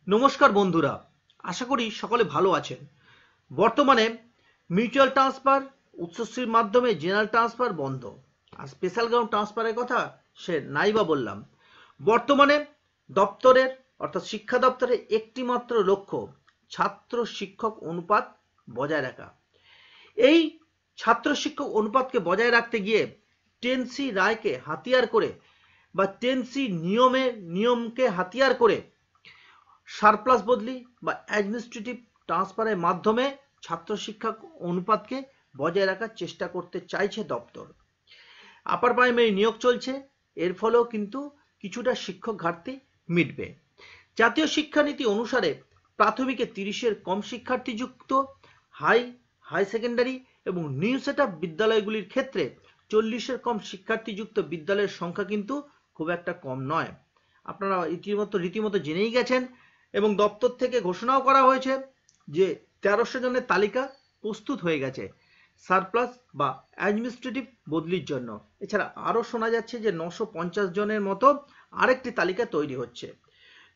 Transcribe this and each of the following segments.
নমস্কার বন্ধুরা, আশা করি সকলে ভালো আছেন। বর্তমানে মিউচুয়াল ট্রান্সফার, উচ্চশ্রীর মাধ্যমে জেনারেল ট্রান্সফার বন্ধ, আর স্পেশাল গ্রাউন্ড ট্রান্সফারের কথা সে নাই বা বললাম। বর্তমানে দপ্তরের অর্থাৎ শিক্ষা দপ্তরের একটি মাত্র লক্ষ্য ছাত্র শিক্ষক অনুপাত বজায় রাখা। এই ছাত্র শিক্ষক অনুপাতকে বজায় রাখতে গিয়ে 10C রায়কে হাতিয়ার করে বা 10C নিয়মকে হাতিয়ার করে সারপ্লাস বদলি বা অ্যাডমিনিস্ট্রেটিভ ট্রান্সফারের মাধ্যমে ছাত্র শিক্ষক অনুপাতকে বজায় রাখার চেষ্টা করতে চাইছে দপ্তর। আপার প্রাইমারি নিয়োগ চলছে, এর ফলেও কিন্তু কিছুটা শিক্ষক ঘাটতি মিটবে। জাতীয় শিক্ষানীতি অনুসারে প্রাথমিকে 30-এর কম শিক্ষার্থীযুক্ত হাই সেকেন্ডারি এবং নিউ সেট আপ বিদ্যালয়গুলির ক্ষেত্রে 40-এর কম শিক্ষার্থীযুক্ত বিদ্যালয়ের সংখ্যা কিন্তু খুব একটা কম নয়। আপনারা রীতিমতো জেনেই গেছেন এবং দপ্তর থেকে ঘোষণাও করা হয়েছে যে 1300 জনের তালিকা প্রস্তুত হয়ে গেছে সারপ্লাস বা অ্যাডমিনিস্ট্রেটিভ বদলির জন্য। এছাড়া আরও শোনা যাচ্ছে যে 950 জনের মতো আরেকটি তালিকা তৈরি হচ্ছে।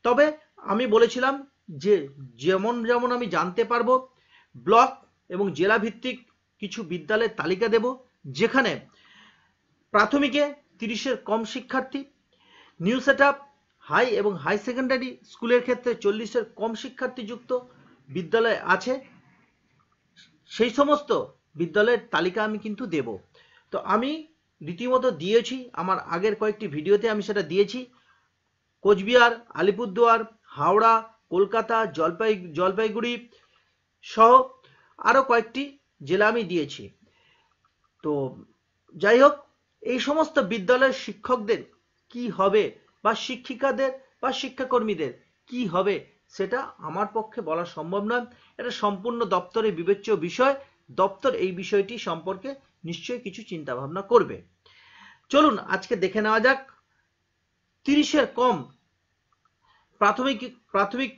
তবে আমি বলেছিলাম যে যেমন আমি জানতে পারবো ব্লক এবং জেলা ভিত্তিক কিছু বিদ্যালয়ের তালিকা দেব, যেখানে প্রাথমিকে 30-এর কম শিক্ষার্থী, নিউ সেট আপ হাই এবং হাই সেকেন্ডারি স্কুলের ক্ষেত্রে 40-এর কম শিক্ষার্থীযুক্ত বিদ্যালয় আছে। সেই সমস্ত বিদ্যালয়ের তালিকা আমি কিন্তু দেব। তো আমি রীতিমতো দিয়েছি, আমার আগের কয়েকটি ভিডিওতে আমি সেটা দিয়েছি। কোচবিহার, আলিপুরদুয়ার, হাওড়া, কলকাতা, জলপাইগুড়ি সহ আরও কয়েকটি জেলা আমি দিয়েছি। তো যাই হোক, এই সমস্ত বিদ্যালয়ের শিক্ষকদের কি হবে বা শিক্ষিকাদের বা শিক্ষাকর্মীদের কি হবে সেটা আমার পক্ষে বলা সম্ভব নয়। এটা সম্পূর্ণ দপ্তরের বিবেচ্য বিষয়। দপ্তর এই বিষয়টি সম্পর্কে নিশ্চয়ই কিছু চিন্তা ভাবনা করবে। চলুন আজকে দেখে নেওয়া যাক 30-এর কম প্রাথমিক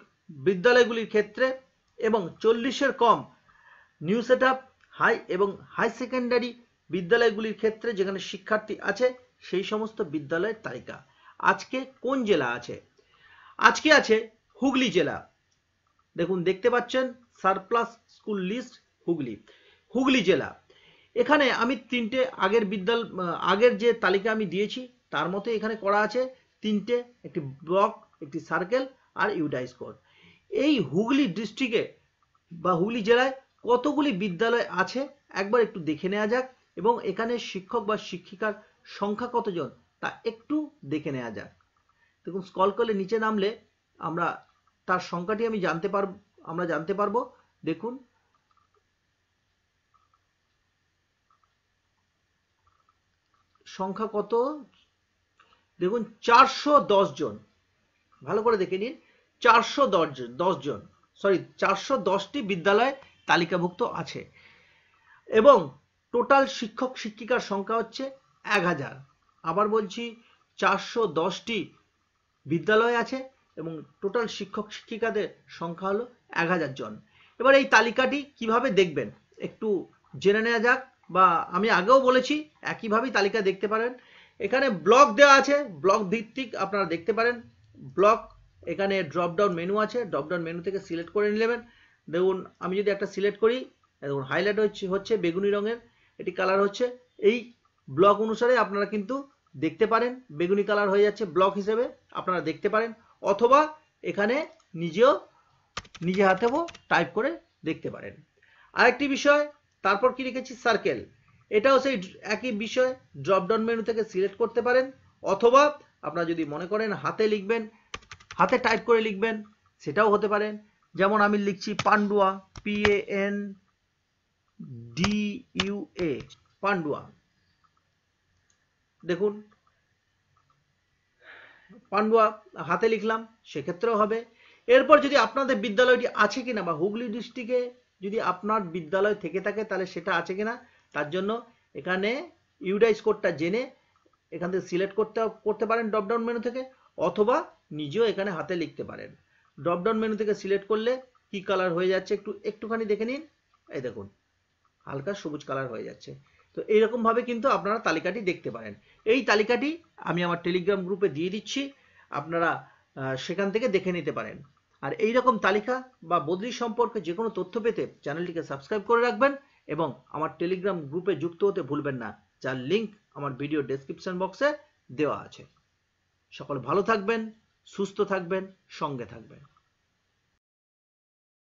বিদ্যালয়গুলির ক্ষেত্রে এবং 40-এর কম নিউ সেট আপ হাই এবং হাই সেকেন্ডারি বিদ্যালয়গুলির ক্ষেত্রে যেখানে শিক্ষার্থী আছে সেই সমস্ত বিদ্যালয়ের তালিকা। আজকে কোন জেলা আছে? আজকে আছে হুগলি জেলা। দেখুন, দেখতে পাচ্ছেন সারপ্লাস স্কুল লিস্ট হুগলি জেলা। এখানে আমি তিনটে আগের যে তালিকা আমি দিয়েছি তার মতো এখানে করা আছে তিনটে, একটি ব্লক, একটি সার্কেল আর ইউডাইস কোড। এই হুগলি ডিস্ট্রিক্টে বা হুগলি জেলায় কতগুলি বিদ্যালয় আছে একবার একটু দেখে নেওয়া যাক, এবং এখানে শিক্ষক বা শিক্ষিকার সংখ্যা কতজন তা একটু দেখে নেওয়া যাক। দেখুন, স্ক্রল করলে নিচে নামলে আমরা তার সংখ্যাটি আমরা জানতে পারবো। দেখুন, সংখ্যা কত? দেখুন, 410 জন। ভালো করে দেখে নিন, 410টি বিদ্যালয় তালিকাভুক্ত আছে এবং টোটাল শিক্ষক শিক্ষিকার সংখ্যা হচ্ছে 1000। আবার বলছি, 410টি বিদ্যালয় আছে এবং টোটাল শিক্ষক শিক্ষিকাদের সংখ্যা হলো 1000 জন। এবার এই তালিকাটি কিভাবে দেখবেন একটু জেনে নেওয়া যাক, বা আমি আগেও বলেছি একইভাবেই তালিকা দেখতে পারেন। এখানে ব্লক দেওয়া আছে, ব্লক ভিত্তিক আপনারা দেখতে পারেন। ব্লক, এখানে ড্রপ ডাউন মেনু আছে, ড্রপ ডাউন মেনু থেকে সিলেক্ট করে নেবেন। দেখুন, আমি যদি একটা সিলেক্ট করি, দেখুন হাইলাইট হচ্ছে বেগুনি রঙের, এটি কালার হচ্ছে। এই ব্লক অনুসারে আপনারা কিন্তু দেখতে পারেন, বেগুনি কালার হয়ে যাচ্ছে ব্লক হিসেবে আপনারা দেখতে পারেন, অথবা এখানে নিজে হাতেও টাইপ করে দেখতে পারেন। আরেকটি বিষয়, তারপর কি রেখেছি, সার্কেল। এটাও সেই একই বিষয়, ড্রপ ডাউন মেনু থেকে সিলেক্ট করতে পারেন, অথবা আপনারা যদি মনে করেন হাতে লিখবেন, হাতে টাইপ করে লিখবেন, সেটাও হতে পারেন। যেমন আমি লিখছি পান্ডুয়া, PANDUA, পান্ডুয়া। দেখুন, পান্ডুয়া হাতে লিখলাম, সেক্ষেত্রেও হবে। এরপর যদি আপনাদের বিদ্যালয়টি আছে কিনা বা হুগলি ডিস্ট্রিক্টে যদি আপনার বিদ্যালয় থেকে থাকে তাহলে সেটা আছে কিনা, তার জন্য এখানে ইউডাইস কোডটা জেনে এখান থেকে সিলেক্ট করতে পারেন ড্রপডাউন মেনু থেকে, অথবা নিজেও এখানে হাতে লিখতে পারেন। ড্রপডাউন মেনু থেকে সিলেক্ট করলে কি কালার হয়ে যাচ্ছে একটুখানি দেখে নিন। এই দেখুন, হালকা সবুজ কালার হয়ে যাচ্ছে। তো এইরকমভাবে কিন্তু আপনারা তালিকাটি দেখতে পারেন। এই তালিকাটি আমি আমার টেলিগ্রাম গ্রুপে দিয়ে দিচ্ছি, আপনারা সেখান থেকে দেখে নিতে পারেন। আর এই রকম তালিকা বা বদলি সম্পর্কে যে কোনো তথ্য পেতে চ্যানেলটিকে সাবস্ক্রাইব করে রাখবেন এবং আমার টেলিগ্রাম গ্রুপে যুক্ত হতে ভুলবেন না, যার লিঙ্ক আমার ভিডিও ডেসক্রিপশন বক্সে দেওয়া আছে। সকলে ভালো থাকবেন, সুস্থ থাকবেন, সঙ্গে থাকবেন।